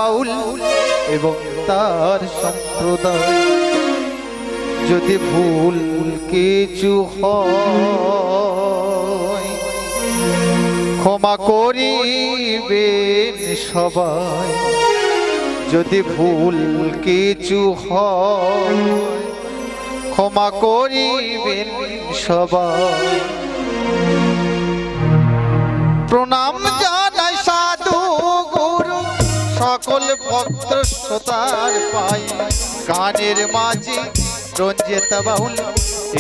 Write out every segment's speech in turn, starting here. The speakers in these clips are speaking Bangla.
বাউল এবং তার সম্প্রদায় যদি ভুল কিছু হয় ক্ষমা করিবেন সবাই। যদি ভুল কিছু হয় ক্ষমা করিবেন সবাই। প্রণাম জানাই সাধু গুরু সকল ভক্ত শ্রোতার পাই। গানের মাঝে রঞ্জিত বাউল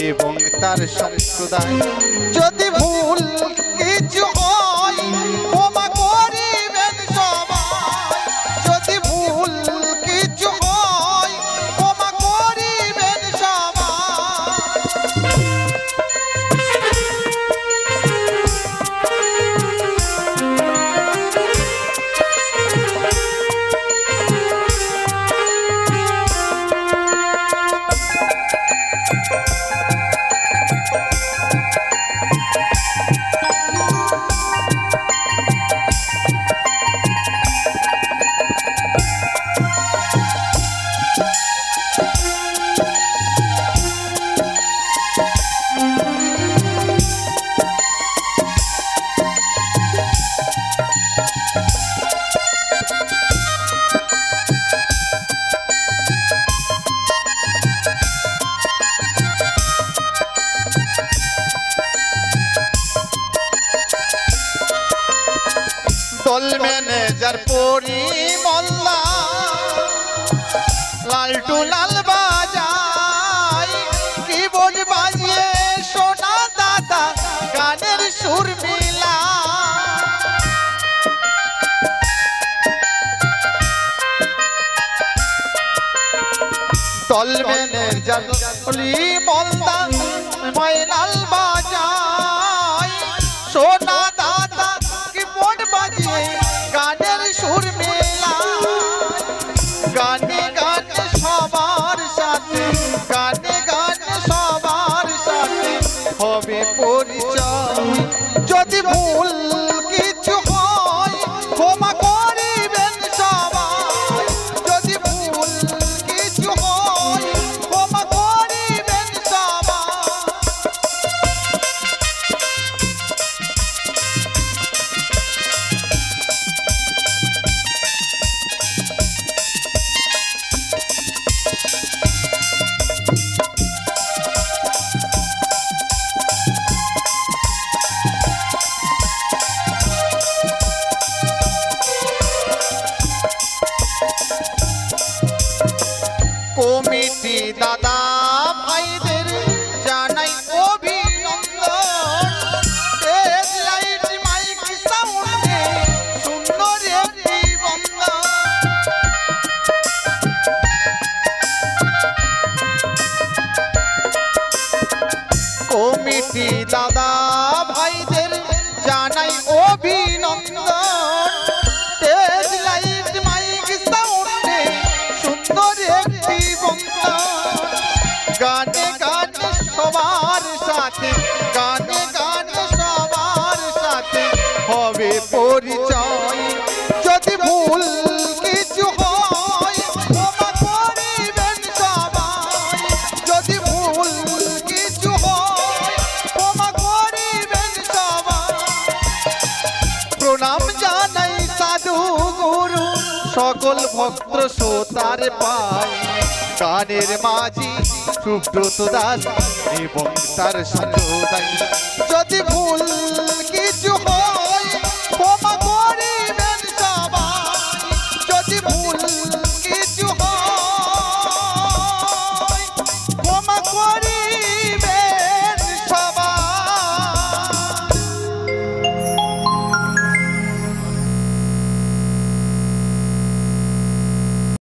এবং তার সম্প্রদায় যদি ভুল কিছু হয় ক্ষমা করিবেন সবাই। যদি ভুল কিছু হয় ক্ষমা করিবেন সবাই। দল ম্যানেজার পরিমল্লা লালটু লাল বাজায় কিবোর্ড বাজিয়ে সোনা দাদা গানের সুর মিলা। দল ম্যানেজার পরিমল্লা ময়নাল বাজায় সোনা দাদা কিবোর্ড বাজিয়ে গানের সুর মেলা। গানে গানে সবার সাথে গানে গানে সবার সাথে হবে পরিচয়। যদি ভুল কিছু হয় ক্ষমা করিবেন সবাই। যদি ভুল কিছু হয় ক্ষমা করিবেন সবাই। কমিটি দাদা ভাইদের জানাই অভিনন্দন। স্টেজ লাইট মাইক সাউন্ডে সুন্দর একটি বন্দন। কমিটি দাদা ভাইদের জানাই অভিনন্দন। স্টেজ লাইট মাইক সাউন্ডে সুন্দর একটি বন্দন। গানে গানে সবার সাথে গানে গানে সবার সাথে হবে পরিচয়। যদি ভুল কিছু হয় ক্ষমা করিবেন সবাই। যদি ভুল কিছু হয় ক্ষমা করিবেন সবাই। প্রণাম জানাই সাধু গুরু সকল ভক্ত শ্রোতার পাই। গানের মাঝি সুব্রত দাস এবং তার সম্প্রদায়